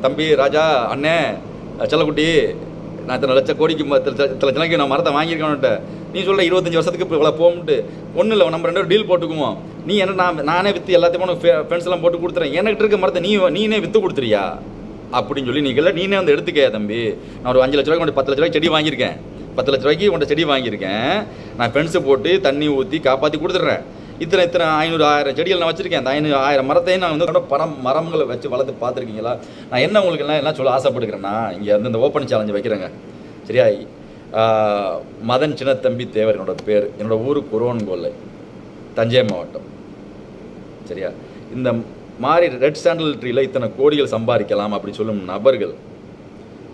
தம்பி ராஜா அண்ணே செல்லக்குட்டி நான் இத்தனை லட்சம் கோடிக்கு இத்தனை லட்சம் நான் மரத்தை வாங்கியிருக்கேன்ட்டு நீ சொல்கிற 25 வருஷத்துக்கு இப்போ இவ்வளோ போகும்ட்டு ஒன்றும் இல்லை நம்ம 2 பேரும் டீல் போட்டுக்குவோம். நீ என்ன நானே விற்று எல்லாத்தையும் ஃப்ரெண்ட்ஸ் எல்லாம் போட்டு கொடுத்துறேன், என்கிட்ட இருக்க மரத்தை நீனே விற்று கொடுத்துறியா அப்படின்னு சொல்லி நீனே வந்து எடுத்துக்க தம்பி. நான் ஒரு 5 லட்ச ரூபாய்க்கு கொண்டு 10 லட்ச ரூபாய்க்கு செடி வாங்கியிருக்கேன், 10 லட்ச ரூபாய்க்கு கொண்ட செடி வாங்கியிருக்கேன். நான் ஃப்ரெண்ட்ஸை போட்டு தண்ணி ஊற்றி காப்பாற்றி கொடுத்துட்றேன். இத்தனை 500 1000 செடிகள் நான் வச்சுருக்கேன். அந்த 1000 மரத்தையும் நான் வந்து மரங்களை வச்சு வளர்த்து பார்த்துருக்கீங்களா? நான் என்ன உங்களுக்கு என்ன சொல்ல ஆசைப்படுகிறேன்னா, இங்கே வந்து இந்த ஓப்பன் சேலஞ்சு வைக்கிறேங்க சரியா. மதன் சின்னத்தம்பி தேவர் என்னோட பேர், என்னோட ஊர் குரோன்கொல்லை, தஞ்சை மாவட்டம் சரியா. இந்த மாதிரி ரெட் சாண்டல் ட்ரீல இத்தனை கோடிகள் சம்பாதிக்கலாம் அப்படி சொல்லும் நபர்கள்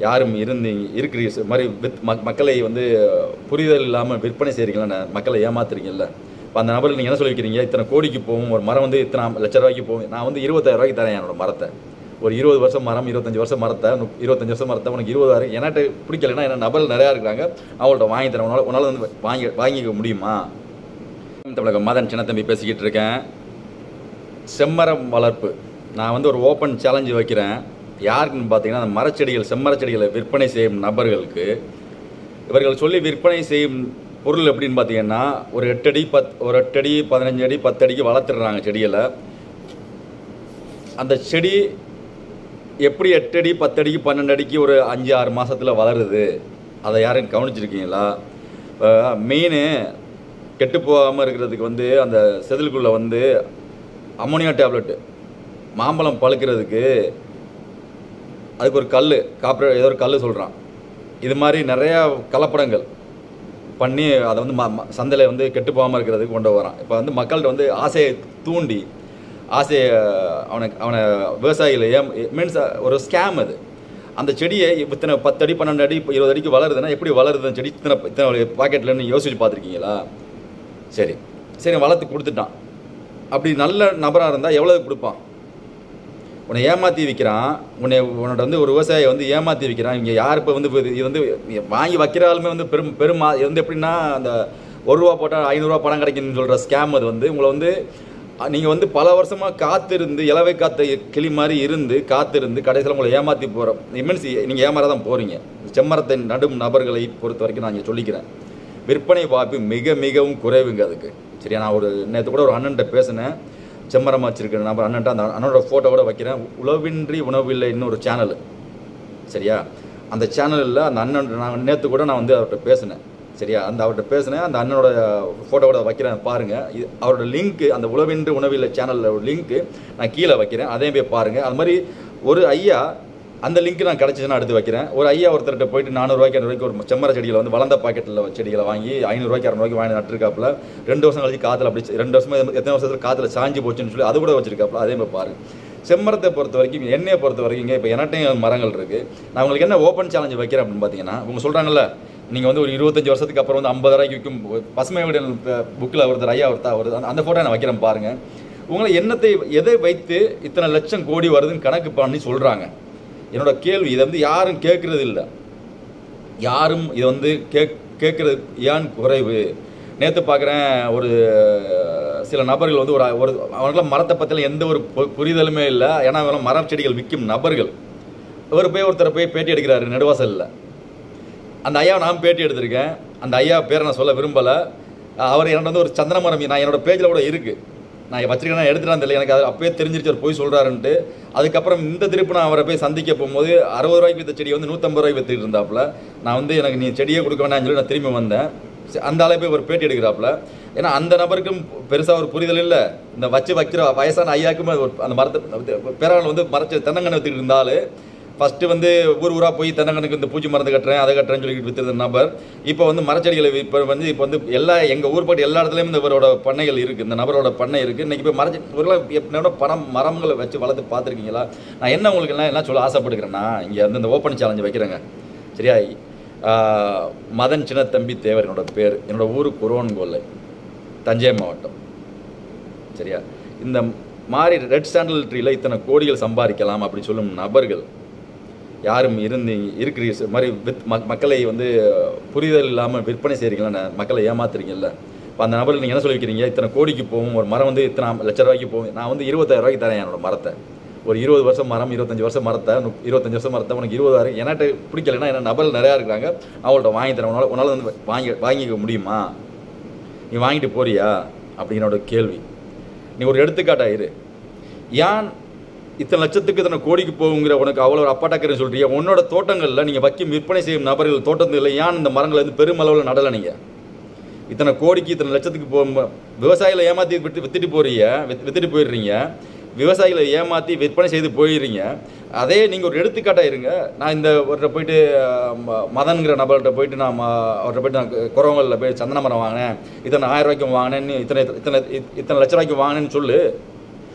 யாரும் இருக்கிறீங்க மாதிரி மக்களை வந்து புரிதல் இல்லாமல் விற்பனை செய்கிறீங்களா, மக்களை ஏமாத்துறீங்கல்ல. இப்போ அந்த நபர்கள் நீங்கள் என்ன சொல்லி வைக்கிறீங்க, இத்தனை கோடிக்கு போகும் ஒரு மரம் வந்து இத்தனை லட்ச ரூபாய்க்கு போகும். நான் வந்து 20000 ரூபாய்க்கு தரேன் என்னோட மரத்தை. ஒரு 20 வருஷம் மரம், 25 வருஷம் மரத்தை, 25 வருஷம் மரத்தை உனக்கு 20000 என்கிட்ட பிடிக்கலைன்னா என்ன நபர்கள் நிறையா இருக்கிறாங்க, அவங்கள்ட்ட வாங்கி தரேன். உன்னால் வந்து வாங்கிக்க முடியுமா? தமிழக மதன் சின்னத்தம்பி பேசிக்கிட்டு இருக்கேன். செம்மரம் வளர்ப்பு நான் வந்து ஒரு ஓப்பன் சேலஞ்சு வைக்கிறேன். யாருக்குன்னு பார்த்தீங்கன்னா, அந்த மரச்செடிகள் செம்மரச்செடிகளை விற்பனை செய்யும் நபர்களுக்கு இவர்கள் சொல்லி விற்பனை செய்யும் பொருள் எப்படின்னு பார்த்தீங்கன்னா, ஒரு 8 அடி 15 அடி 10 அடிக்கு வளர்த்துடுறாங்க செடிகளை. அந்த செடி எப்படி 8 அடி 10 அடிக்கு 12 அடிக்கு ஒரு 5-6 மாதத்தில் வளருது, அதை யாரும் கவனிச்சிருக்கீங்களா? மெயின் கெட்டு போகாமல் இருக்கிறதுக்கு வந்து அந்த செதிலுக்குள்ளே வந்து அம்மோனியா டேப்லெட்டு, மாம்பழம் பழுக்கிறதுக்கு அதுக்கு ஒரு கல் காப்பரேட் ஏதோ ஒரு கல் சொல்கிறான். இது மாதிரி நிறையா கலப்படங்கள் பண்ணி அதை வந்து சந்தையில் வந்து கெட்டு போகாமல் இருக்கிறதுக்கு கொண்டு வரான். இப்போ வந்து மக்கள்கிட்ட வந்து ஆசையை தூண்டி அவனை விவசாயிகள் மீன்ஸ் ஒரு ஸ்கேம் அது. அந்த செடியை இத்தனை 10 அடி 12 அடி 20 அடிக்கு வளருதுன்னா எப்படி வளருது செடி இத்தனை பாக்கெட்லன்னு யோசிச்சு பார்த்துருக்கீங்களா? சரி வளர்த்து கொடுத்துட்டான். அப்படி நல்ல நபராக இருந்தால் எவ்வளவு கொடுப்பான்? உன்னை ஏமாற்றி விற்கிறான். உன்னோட வந்து ஒரு விவசாயி வந்து ஏமாற்றி விற்கிறான். இங்கே யார் இப்போ வந்து இது வந்து வாங்கி வைக்கிறாலுமே வந்து பெரும் வந்து எப்படின்னா, அந்த ₹1 போட்டால் ₹500 பணம் கிடைக்குன்னு சொல்கிற ஸ்கேம் அது வந்து உங்களை வந்து நீங்கள் வந்து பல வருஷமாக காத்திருந்து இலவை காத்த கிளி மாதிரி இருந்து காத்திருந்து கடைசியில் உங்களை ஏமாற்றி போகிறோம். மீன்ஸ் நீங்கள் ஏமாற தான் போகிறீங்க. செம்மரத்தை நடும் நபர்களை பொறுத்த வரைக்கும் நான் இங்கே சொல்லிக்கிறேன், விற்பனை வாய்ப்பு மிகவும் குறைவுங்க அதுக்கு சரியா. நான் நேற்று கூட ஒரு அண்ணன்ட்ட பேசினேன், செம்மரம் வச்சிருக்கிற நபர் அண்ணன்ட்ட. அந்த அண்ணனோட ஃபோட்டோவோட வைக்கிறேன். உழவின்றி உணவில்லை இன்னொரு சேனல் சரியா. அந்த சேனலில் அந்த அண்ணன் நான் நேற்று கூட நான் வந்து அவர்கிட்ட பேசினேன் சரியா. அவர்கிட்ட பேசினேன். அந்த அண்ணனோட ஃபோட்டோவோட வைக்கிறேன் பாருங்கள். அவரோட லிங்க்கு, அந்த உழவின்றி உணவில்லை சேனலில் லிங்க்கு நான் கீழே வைக்கிறேன், அதையும் போய் பாருங்கள். அது மாதிரி ஒரு ஐயா அந்த லிங்க் நான் கிடச்சிச்சுன்னா எடுத்து வைக்கிறேன். ஒரு ஐயா ஒருத்தர்கிட்ட போயிட்டு 400 ரூபாய்க்கு 500 ரூபாய்க்கு ஒரு செம்மர செடிகளை வந்து வளர்ந்த பாக்கெட்டில் செடிகளை வாங்கி 500 ரூபாய்க்கு 600 ரூபாய்க்கு வாங்கி நட்டுருக்காப்புல. 2 வருஷம் கழிச்சு காற்றுல அப்படி 2 வருஷமாக எத்தனை வருஷத்தில் காற்றுல சாஞ்சி போச்சுன்னு சொல்லி அது கூட வச்சிருக்காப்புல. அதே மாதிரி பாருங்கள். செம்மரத்தை பொறுத்த வரைக்கும், எண்ணெயை பொறுத்த வரைக்கும் இப்போ என்கிட்டையும் மரங்கள் இருக்குது. நான் உங்களுக்கு என்ன ஓப்பன் சேலஞ்சு வைக்கிறேன் அப்படின்னு பார்த்தீங்கன்னா, இவங்க சொல்கிறாங்கல்ல, நீங்கள் வந்து ஒரு 25 வருஷத்துக்கு அப்புறம் வந்து 50 ரூபாய்க்கு விற்கும் பசுமை வீடு புக்கில் ஒருத்தர் ஐயா அந்த ஃபோட்டோ நான் வைக்கிறேன் பாருங்கள். உங்களை எதை வைத்து இத்தனை லட்சம் கோடி வருதுன்னு கணக்கு பண்ணி சொல்கிறாங்க. என்னோட கேள்வி, இதை வந்து யாரும் கேட்குறது இல்லை. யாரும் இதை வந்து கேட்குறது ஏன் குறைவு? நேற்று பார்க்குறேன், ஒரு சில நபர்கள் வந்து அவங்களாம் மரத்தை பற்றிலாம் எந்த ஒரு புரிதலுமே இல்லை. ஏன்னா அவங்களாம் மரம் செடிகள் விற்கும் நபர்கள். ஒருத்தரை போய் பேட்டி எடுக்கிறாரு நெடுவாசலில். அந்த ஐயாவை நான் பேட்டி எடுத்திருக்கேன். அந்த ஐயா பேரை நான் சொல்ல விரும்பலை. அவர் என்னோட வந்து ஒரு சந்தன மரம் நான் என்னோடய பேஜில் கூட இருக்குது, நான் வச்சுருக்கேன், எடுத்துகிட்டு தெரியல. எனக்கு அது அப்போயே தெரிஞ்சிருச்சு அவர் போய் சொல்கிறாருன்ட்டு. அதுக்கப்புறம் இந்த திருப்பு நான் அவரை போய் சந்திக்க போகும்போது 60 ரூபாய்க்கு விற்ற செடி வந்து 150 ரூபாய்க்கு விற்றுட்டு இருந்தாப்புல. நான் வந்து எனக்கு நீ செடியே கொடுக்க வேண்டாம்னு சொல்லி நான் திரும்பி வந்தேன். அந்த ஆளை போய் ஒரு பேட்டி எடுக்கிறாப்புல. ஏன்னா அந்த நபருக்கும் பெருசாக ஒரு புரிதல் இல்லை. இந்த வைக்கிற வயசான ஐயாக்குமே அந்த மரத்தை பேரால் வந்து மரத்தை தென்னங்கன்று விற்றுக்கிட்டு இருந்தாலும் ஃபஸ்ட்டு வந்து ஊராக போய் தென்னங்கனுக்கு இந்த பூச்சி மருந்து கட்டுறேன் அதை கட்டுறேன்னு சொல்லிட்டு விற்றுருந்த நபர் இப்போ வந்து மரச்செடிகளை இப்போ வந்து எங்கள் ஊர் பாட்டு எல்லா இடத்துலையும் இவரோட பண்ணைகள் இருக்குது, இந்த நபரோட பண்ணை இருக்குது. இன்றைக்கி இப்போ என்னோட மரங்களை வச்சு வளர்த்து பார்த்துருக்கீங்களா? நான் என்ன உங்களுக்கு என்ன சொல்ல ஆசைப்படுகிறேன்னா, இங்கே வந்து இந்த ஓப்பன் சேலஞ்சு வைக்கிறேங்க சரியா. மதன் சின்னத்தம்பி தேவர் என்னோட பேர், என்னோட ஊர் குரோன்கொல்லை, தஞ்சை மாவட்டம் சரியா. இந்த மாதிரி ரெட் சாண்டல் ட்ரீல இத்தனை கோடிகள் சம்பாதிக்கலாம் அப்படி சொல்லும் நபர்கள் யாரும் இருக்கிறீங்க மாதிரி மக்களை வந்து புரிதல் இல்லாமல் விற்பனை செய்கிறீங்களா, மக்களை ஏமாத்துறீங்கல்ல. இப்போ அந்த நபர்கள் நீங்கள் என்ன சொல்லி வைக்கிறீங்க, இத்தனை கோடிக்கு போகும் ஒரு மரம் வந்து இத்தனை லட்ச ரூபாய்க்கு போகும். நான் வந்து 20000 ரூபாய்க்கு தரேன் என்னோட மரத்தை. ஒரு 20 வருஷம் மரம் 25 வருஷம் மரத்தை 25 வருஷம் மரத்தை உனக்கு 20 என்கிட்ட பிடிக்கலைன்னா என்ன நபர்கள் நிறையா இருக்கிறாங்க, அவங்கள்ட்ட வாங்கி தரேன், உன்னால் வந்து வாங்கிக்க முடியுமா, நீ வாங்கிட்டு போறியா அப்படிங்கிற கேள்வி. நீ ஒரு எடுத்துக்காட்டாயிரு. ஏன் இத்தனை லட்சத்துக்கு இத்தனை கோடிக்கு போகுங்கிற உனக்கு அவ்வளோ ஒரு அப்பாட்டாக்கிறேன்னு சொல்றியா? உன்னோட தோட்டங்களில் நீங்கள் வைக்கும் விற்பனை செய்யும் நபர்கள் தோட்டத்தில் ஏன் இந்த மரங்களை வந்து பெருமளவில் நடலை? நீங்கள் இத்தனை கோடிக்கு இத்தனை லட்சத்துக்கு விவசாயிகளை ஏமாற்றி வித்துட்டு போயிடுறீங்க, விவசாயிகளை ஏமாற்றி விற்பனை செய்து போயிடுறீங்க. அதே நீங்கள் ஒரு எடுத்துக்காட்டாக இருங்க. நான் இந்த ஒரு போயிட்டு மதன்கிற நபர்கிட்ட போயிட்டு அவர்கிட்ட போயிட்டு நான் குறவங்களில் போய் சந்தன மரம் வாங்கினேன், இத்தனை 1000 ரூபாய்க்கு வாங்கினேன்னு இத்தனை லட்ச ரூபாய்க்கு வாங்கினேன்னு சொல்லு.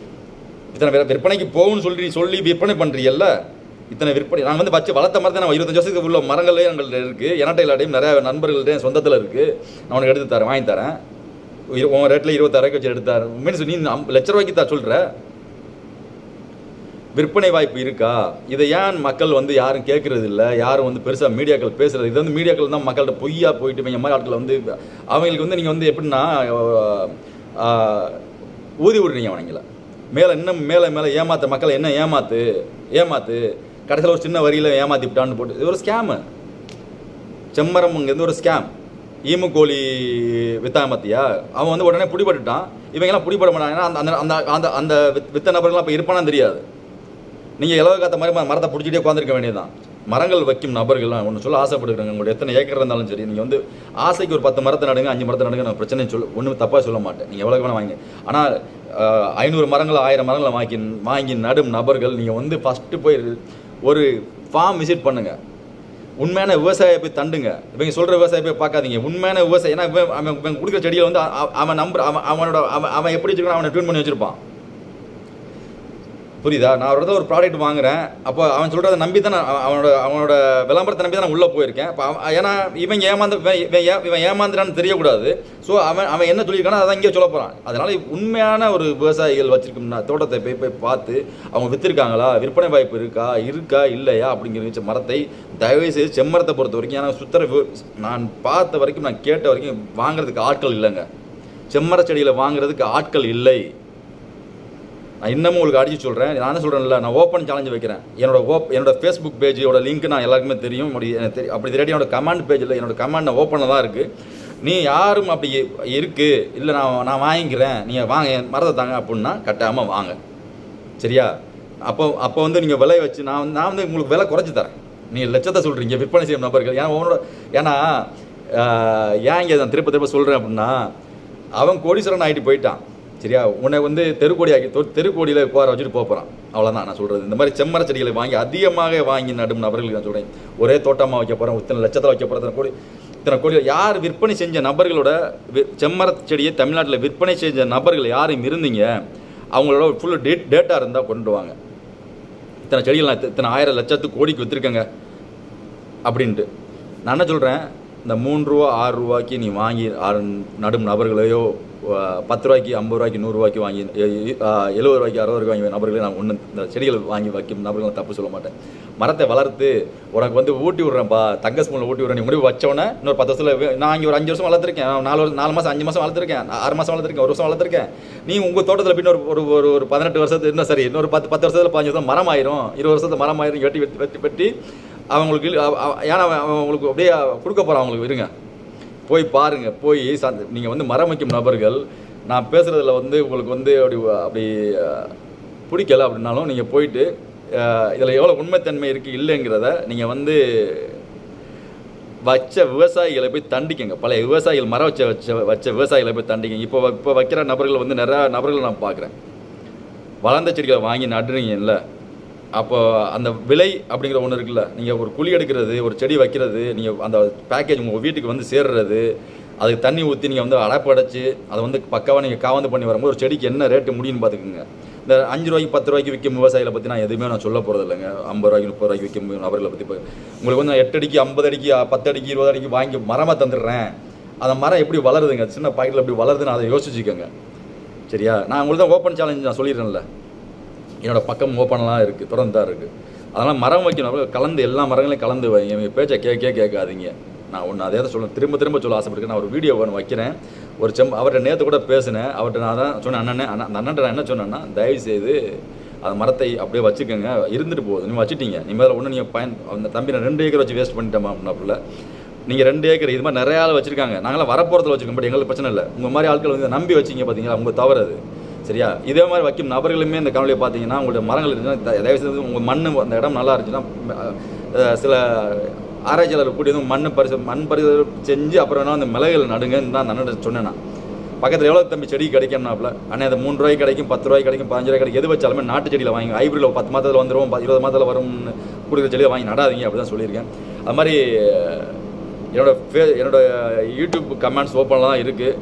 இத்தனை விற்பனைக்கு போகும்னு சொல்லி விற்பனை பண்ணுறீல்ல, இத்தனை விற்பனை. நான் வந்து வச்சு வளர்த்த மாதிரி தான் 25 வருஷத்துக்கு உள்ள மரங்களே எங்கள்கிட்ட இருக்குது, என்கிட்ட எல்லாத்தையும் நிறைய நண்பர்கள்ட்ட சொந்தத்தில் இருக்குது. நான் உனக்கு எடுத்து தரேன், வாங்கி தரேன், உன் ரேட்டில் 26 வச்சு எடுத்து தரேன். மீன்ஸ் நீ லட்ச ரூபாய்க்கு தான் சொல்கிற. விற்பனை வாய்ப்பு இருக்கா? இதை ஏன் மக்கள் வந்து யாரும் கேட்கறது இல்லை, யாரும் வந்து பெருசாக மீடியாக்கள் பேசுகிறது? இது வந்து மீடியாக்கள் தான் மக்கள்கிட்ட பொய்யா போயிட்டு இவங்க மாதிரி ஆட்களை வந்து அவங்களுக்கு வந்து நீங்கள் வந்து எப்படின்னா ஊதி விடுறீங்க அவங்கள மேலே, இன்னும் மேலே மேலே ஏமாத்த மக்களை என்ன ஏமாத்து கடைசியில் ஒரு சின்ன வரியில் ஏமாற்றி விட்டான்னு போட்டு இது ஒரு ஸ்கேமு. செம்மரம் இங்கேருந்து ஒரு ஸ்கேம். ஈமு கோழி வித்தாமத்தியா அவன் வந்து உடனே பிடிபட்டுட்டான். இவங்கெல்லாம் பிடிபட மாட்டாங்கன்னா அந்த அந்த அந்த அந்த வித்த நபர்கள்லாம் இப்போ இருப்பானான்னு தெரியாது. நீங்கள் இலவ காத்த மாதிரி மரத்தை பிடிச்சிட்டே உட்காந்துருக்க வேண்டியதுதான். மரங்கள் வைக்கும் நபர்கள்லாம் ஒன்று சொல்ல ஆசைப்படுறாங்க. உங்களுடைய எத்தனை ஏக்கர் இருந்தாலும் சரி, நீங்கள் வந்து ஆசைக்கு ஒரு 10 மரத்தை நடுங்க, 5 மரத்தை நடுங்க, நான் பிரச்சனை ஒன்றும் தப்பாக சொல்ல மாட்டேன். நீங்கள் எவ்வளோ வேணால் வாங்க. ஆனால் 500 மரங்கள் 1000 மரங்களை வாங்கி நடும் நபர்கள் நீங்கள் வந்து ஃபஸ்ட்டு போய் ஒரு ஃபார்ம் விசிட் பண்ணுங்கள். உண்மையான விவசாயியை போய் தண்டுங்க. இவங்க சொல்கிற விவசாயி போய் பார்க்காதீங்க. உண்மையான விவசாயி, ஏன்னா அவன் கொடுக்குற செடியை வந்து அவன் எப்படி வச்சுருக்கான், அவனை ட்யூன் பண்ணி வச்சுருப்பான். புரியுதா? நான் அவரோட ஒரு ப்ராடக்ட் வாங்குறேன், அப்போ அவன் சொல்கிறத நம்பி தான் அவனோட விளம்பரத்தை நம்பி தான் நான் உள்ளே போயிருக்கேன். இப்போ ஏன்னா இவன் ஏமாந்துறான்னு தெரியக்கூடாது. ஸோ அவன் என்ன சொல்லியிருக்கானோ அதான் இங்கே சொல்ல போகிறான். அதனால் உண்மையான ஒரு விவசாயிகள் வச்சுருக்கோம்னா தோட்டத்தை போய் பார்த்து அவங்க விற்றுருக்காங்களா, விற்பனை வாய்ப்பு இருக்கா இல்லையா அப்படிங்கிற மரத்தை தயவுசெய்து செம்மரத்தை பொறுத்த வரைக்கும், ஏன்னா நான் பார்த்த வரைக்கும், நான் கேட்ட வரைக்கும் வாங்குறதுக்கு ஆட்கள் இல்லைங்க. செம்மர செடியில் வாங்குறதுக்கு ஆட்கள் இல்லை. நான் இன்னமும் உங்களுக்கு அடிச்சு சொல்கிறேன். நான் என்ன சொல்கிறேன்ல, நான் ஓப்பன் சேலஞ்சு வைக்கிறேன். என்னோட ஃபேஸ்புக் பேஜோட லிங்க் நான் எல்லாருக்குமே தெரியும். அப்படி தெரியாட்டி என்னோட கமெண்ட் பேஜில் என்னோட கமெண்ட் நான் ஓப்பனில் தான் இருக்குது. நீ யாரும் அப்படி இருக்குது இல்லை நான் வாங்கிக்கிறேன், நீங்கள் வாங்க மரத்தை தாங்க அப்படின்னா கட்டாமல் வாங்க, சரியா? அப்போ வந்து நீங்கள் விலை வச்சு நான் வந்து உங்களுக்கு விலை குறைச்சி தரேன். நீங்கள் லட்சத்தை சொல்கிறீங்க விற்பனை செய்யும் நபர்கள். ஏன்னா ஏன் இங்கே நான் திரும்ப சொல்கிறேன் அப்படின்னா, அவன் கோடீஸ்வரன் ஆகிட்டு போயிட்டான், சரியா? உன்னை வந்து தெருக்கோடியில் உட்கார வச்சுட்டு போகிறான். அவ்வளோதான் நான் சொல்கிறது. இந்த மாதிரி செம்மர செடிகளை அதிகமாக வாங்கி நடும் நபர்களுக்கு நான் சொல்கிறேன். ஒரே தோட்டமாக வைக்க போகிறேன், இத்தனை லட்சத்தில் வைக்க போகிறேன், இத்தனை கோடி. யார் விற்பனை செஞ்ச நபர்களோட செம்மர செடியை தமிழ்நாட்டில் விற்பனை செஞ்ச நபர்கள் யாரும் இருந்தீங்க, அவங்களோட ஃபுல்லு டேட்டா இருந்தால் கொண்டு வாங்க. இத்தனை செடிகள் நான் இத்தனை 1000 லட்சத்துக்கு கோடிக்கு விற்றுருக்கேங்க அப்படின்ட்டு. நான் என்ன சொல்கிறேன், இந்த 3 ரூபா 6 ரூபாய்க்கு நீ வாங்கி நடும் நபர்களையோ 10 ரூபாய்க்கு 50 ரூபாய்க்கு 100 ரூபாய்க்கு வாங்கி 70 ரூபாய்க்கு 60 ரூபாய்க்கு வாங்கி நபர்களே நான் இந்த செடிகள் வாங்கி வைக்கும் நபர்கள் தப்பு சொல்ல மாட்டேன். மரத்தை வளர்த்து உனக்கு வந்து ஊட்டி விட்றேன்ப்பா, தங்க ஸ்பூனில் ஊட்டி விட்றேன். நீ முடிவு வச்சோன்னே இன்னொரு 10 வருஷத்தில் நான் இங்கே ஒரு 5 வருஷம் வளர்த்துருக்கேன், 4 மாதம் 5 மாதம் வளர்த்துருக்கேன், 6 மாதம் வளர்த்துருக்கேன், 1 வருஷம் வளர்த்துருக்கேன். நீ உங்கள் தோட்டத்தில் பின்ன ஒரு 18 வருஷத்துக்கு இன்னும் சரி, இன்னொரு 10 வருஷத்தில் 15 வருஷம் மரம் ஆயிரும், 20 வருஷத்துல மரம் ஆயிரும். வெட்டி அவங்களுக்கு ஏன்னா அவங்களுக்கு அப்படியே கொடுக்க போகிறான். அவங்களுக்கு இருங்க, போய் பாருங்கள். போய் நீங்கள் வந்து மரம் வைக்கும் நபர்கள், நான் பேசுகிறதுல வந்து உங்களுக்கு வந்து அப்படி பிடிக்கல அப்படின்னாலும் நீங்கள் போயிட்டு இதில் எவ்வளோ உண்மைத்தன்மை இருக்குது இல்லைங்கிறத நீங்கள் வந்து வச்ச விவசாயிகளை போய் தண்டிக்கங்க. பழைய விவசாயிகள் மரம் வச்ச விவசாயிகளை போய் தண்டிக்கங்க. இப்போ வைக்கிற நபர்கள் வந்து நிறையா நபர்கள் நான் பார்க்குறேன். வளர்ந்த செடிகளை வாங்கி நடுறீங்கல்ல, அப்போ அந்த விலை அப்படிங்கிற ஒன்று இருக்குல்ல, நீங்கள் ஒரு குழி எடுக்கிறது, ஒரு செடி வைக்கிறது, நீங்கள் அந்த பேக்கேஜ் உங்கள் வீட்டுக்கு வந்து சேர்றது, அதுக்கு தண்ணி ஊற்றி நீங்கள் வந்து அடைப்படைச்சி அதை வந்து பக்காவாக நீங்கள் காவந்து பண்ணி வரும்போது ஒரு செடிக்கு என்ன ரேட்டு முடியும்னு பார்த்துக்குங்க. இந்த 5 ரூபாய்க்கு 10 ரூபாய்க்கு விற்கும் விவசாயிகளை பற்றி நான் எதுவுமே நான் சொல்ல போகிறது இல்லைங்க. 50 ரூபாய்க்கு 30 ரூபாய்க்கு விற்கும் நபர்களை பற்றி உங்களுக்கு வந்து 8 அடிக்கு 50 அடிக்கு 10 அடிக்கு 20 அடிக்கு வாங்கி மரமாக தந்துடுறேன். அந்த மரம் எப்படி வளருதுங்க, சின்ன பாக்கெட்டில் எப்படி வளருதுன்னு அதை யோசிச்சுக்கோங்க, சரியா? நான் உங்களுக்கு தான் ஓப்பன் சேலஞ்ச் நான் சொல்லிடுறேன்ல, என்னோடய பக்கம் ஓப்பனெலாம் இருக்குது, தொடர்ந்து தான் இருக்குது. அதனால் மரம் வைக்கணும், கலந்து எல்லா மரங்களையும் கலந்து வைங்க. எங்கள் பேச்சை கேட்காதீங்க. நான் ஒன்று அதே தான் சொல்லுவேன், திரும்ப சொல்ல ஆசைப்பட்டுருக்கேன். நான் ஒரு வீடியோ ஒன்று வைக்கிறேன். அவர்கிட்ட நேற்று கூட பேசினேன். அவர்கிட்ட நான் தான் சொன்னேன், அந்த அண்ணன்ட்ட நான் என்ன சொன்னேன்னா, தயவுசெய்து அந்த மரத்தை அப்படியே வச்சுக்கோங்க, இருந்துட்டு போகுது. நீங்கள் வச்சுட்டீங்க, நீ மேலே ஒன்று நீங்கள் அந்த தம்பி நான் 2 ஏக்கர் வச்சு வேஸ்ட் பண்ணிட்டேமா அப்படின்னாப்புல. நீங்கள் 2 ஏக்கர் இது மாதிரி நிறைய ஆள் வச்சுருக்காங்க, நாங்களாம் வரப்போகிறதுல வச்சுருக்கோம், பட் எங்களுக்கு பிரச்சனை இல்லை. உங்கள் மாதிரி ஆட்கள் வந்து நம்பி வச்சிங்க பார்த்தீங்களா, உங்கள் தவறு அது. சரியா? இதே மாதிரி வைக்கும் நபர்களுமே இந்த காணொலியை பார்த்தீங்கன்னா உங்களோட மரங்கள் இருந்துச்சுன்னா தயவுசெய்து உங்கள் மண் அந்த இடம் நல்லா இருந்துச்சுன்னா சில ஆராய்ச்சியாளர் கூட்டி வந்து மண் பரிசோதனை செஞ்சு அப்புறம் வேணால் அந்த மிளகுகள் நடுங்கன்னு தான் நான் சொன்னேன். நான் பக்கத்தில் எவ்வளோ தம்பி செடி கிடைக்கும்னாப்புல, அண்ணே அது 3 ரூபாய்க்கு கிடைக்கும், 10 ரூபாய்க்கு கிடைக்கும், 15 ரூபாய்க்கு கிடைக்கும், எது வச்சாலுமே நாட்டு செடியில் வாங்கி ஹைப்ரிடில் 10 மாதத்தில் வந்துடும், 20 மாதத்தில் வரும்னு கொடுக்குற செடியை வாங்கி நடாதீங்க அப்படி தான் சொல்லியிருக்கேன். அது மாதிரி என்னோட யூடியூப் கமெண்ட்ஸ் ஓப்பனில் தான் இருக்குது.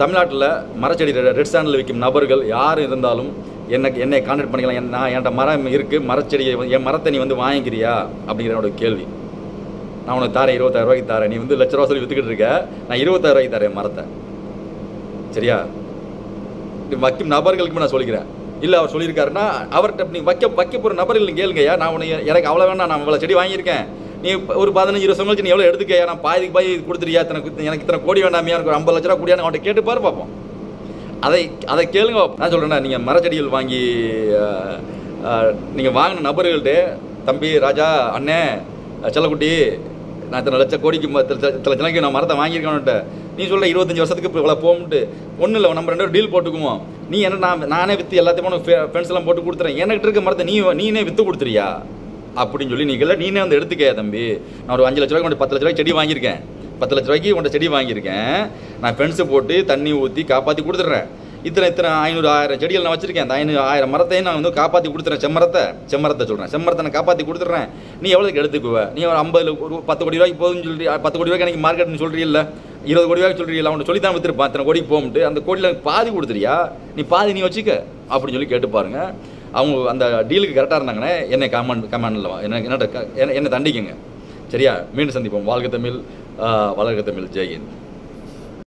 தமிழ்நாட்டில் மரச்செடி ரெட் ஸ்டாண்டில் விற்கும் நபர்கள் யார் இருந்தாலும் என்னை கான்டாக்ட் பண்ணிக்கலாம். நான் என்கிட்ட மரம் இருக்குது, மரச்செடியை என் மரத்தை நீ வந்து வாங்கிக்கிறியா அப்படிங்கிற என்னோட கேள்வி. நான் உனக்கு தாரேன், 20,000 ரூபாய்க்கு தாரேன், நீ வந்து லட்ச ரூபா சொல்லி விற்றுக்கிட்டு இருக்க, நான் 20,000 ரூபாய்க்கு தரேன் மரத்தை. சரியா? வைக்கும் நபர்களுக்கு நான் சொல்லிக்கிறேன். இல்லை அவர் சொல்லியிருக்காருன்னா அவர்கிட்ட நீ வைக்க போகிற நபர்கள் கேளுங்கய்யா, நான் உனக்கு எனக்கு அவ்வளோ வேணா, நான் இவ்வளோ செடி வாங்கியிருக்கேன், நீ ஒரு 15-20 வருஷம் நீ எவ்வளோ எடுத்துக்கையா, நான் பாதி கொடுத்துறியா, எனக்கு இத்தனை கோடி வேண்டாமையா, எனக்கு ஒரு 50 லட்ச ரூபா கூடியான்னு அவன்கிட்ட கேட்டு பாரு பார்ப்போம். அதை கேளுங்க. நான் சொல்கிறேன்னா நீங்கள் மரச்செடிகள் வாங்கி நீங்கள் வாங்கின நபர்கள்ட்ட, தம்பி ராஜா, அண்ணே செல்லக்குட்டி, நான் இத்தனை லட்சம் கோடிக்கு இத்தனை லட்சம் நான் மரத்தை வாங்கியிருக்கேன்ட்டு நீ சொல்கிற 25 வருஷத்துக்கு இப்போ இவ்வளோ போகும்ட்டு ஒன்றும் இல்லை, நம்ம 2 டீல் போட்டுக்குவோம். நீ என்ன நானே விற்று எல்லாத்தையுமே ஃப்ரெண்ட்ஸ் எல்லாம் போட்டு கொடுத்துறேன், எனக்கு இருக்க மரத்தை நீனே விற்று கொடுத்துறியா அப்படின்னு சொல்லி நீங்கள் நீனே வந்து எடுத்துக்கையா தம்பி. நான் ஒரு 5 லட்ச ரூபாய்க்கு கொண்டு 10 லட்ச ரூபாய்க்கு செடி வாங்கியிருக்கேன், 10 லட்ச ரூபாய்க்கு உன்ட்ட செடி வாங்கியிருக்கேன், நான் ஃப்ரெண்ட்ஸை போட்டு தண்ணி ஊற்றி காப்பாற்றி கொடுத்துட்றேன். இத்தனை 500-1000 செடிகள் நான் வச்சுருக்கேன், அந்த 500-1000 மரத்தையும் நான் வந்து காப்பாற்றி கொடுத்துறேன். செம்மரத்தை சொல்கிறேன், செம்மரத்தை நான் காப்பாற்றி கொடுத்துட்றேன். நீ எவ்வளோக்கு எடுத்துக்குவ? நீ ஒரு 50 ஒரு 10 கோடி ரூபாய்க்கு போகுதுன்னு சொல்லி 10 கோடி ரூபாய்க்கு எனக்கு மார்க்கெட்னு சொல்கிறீல்ல, 20 கோடி ரூபாய்க்கு சொல்கிறீங்களா, அவனை சொல்லி தான் விற்றுருப்பான், அத்தனை கோடிக்கு போகும்ட்டு அந்த கோடியில் பாதி கொடுத்துறியா, நீ பாதி நீ வச்சுக்க அப்படின்னு சொல்லி கேட்டு பாருங்க. அவங்க அந்த டீலுக்கு கரெக்டாக இருந்தாங்கன்னா என்னை கமெண்டில் என்னை தண்டிக்குங்க. சரியா? மீண்டும் சந்திப்போம். வாழ்க தமிழ், வளர்க தமிழ். ஜெய் ஹிந்த்.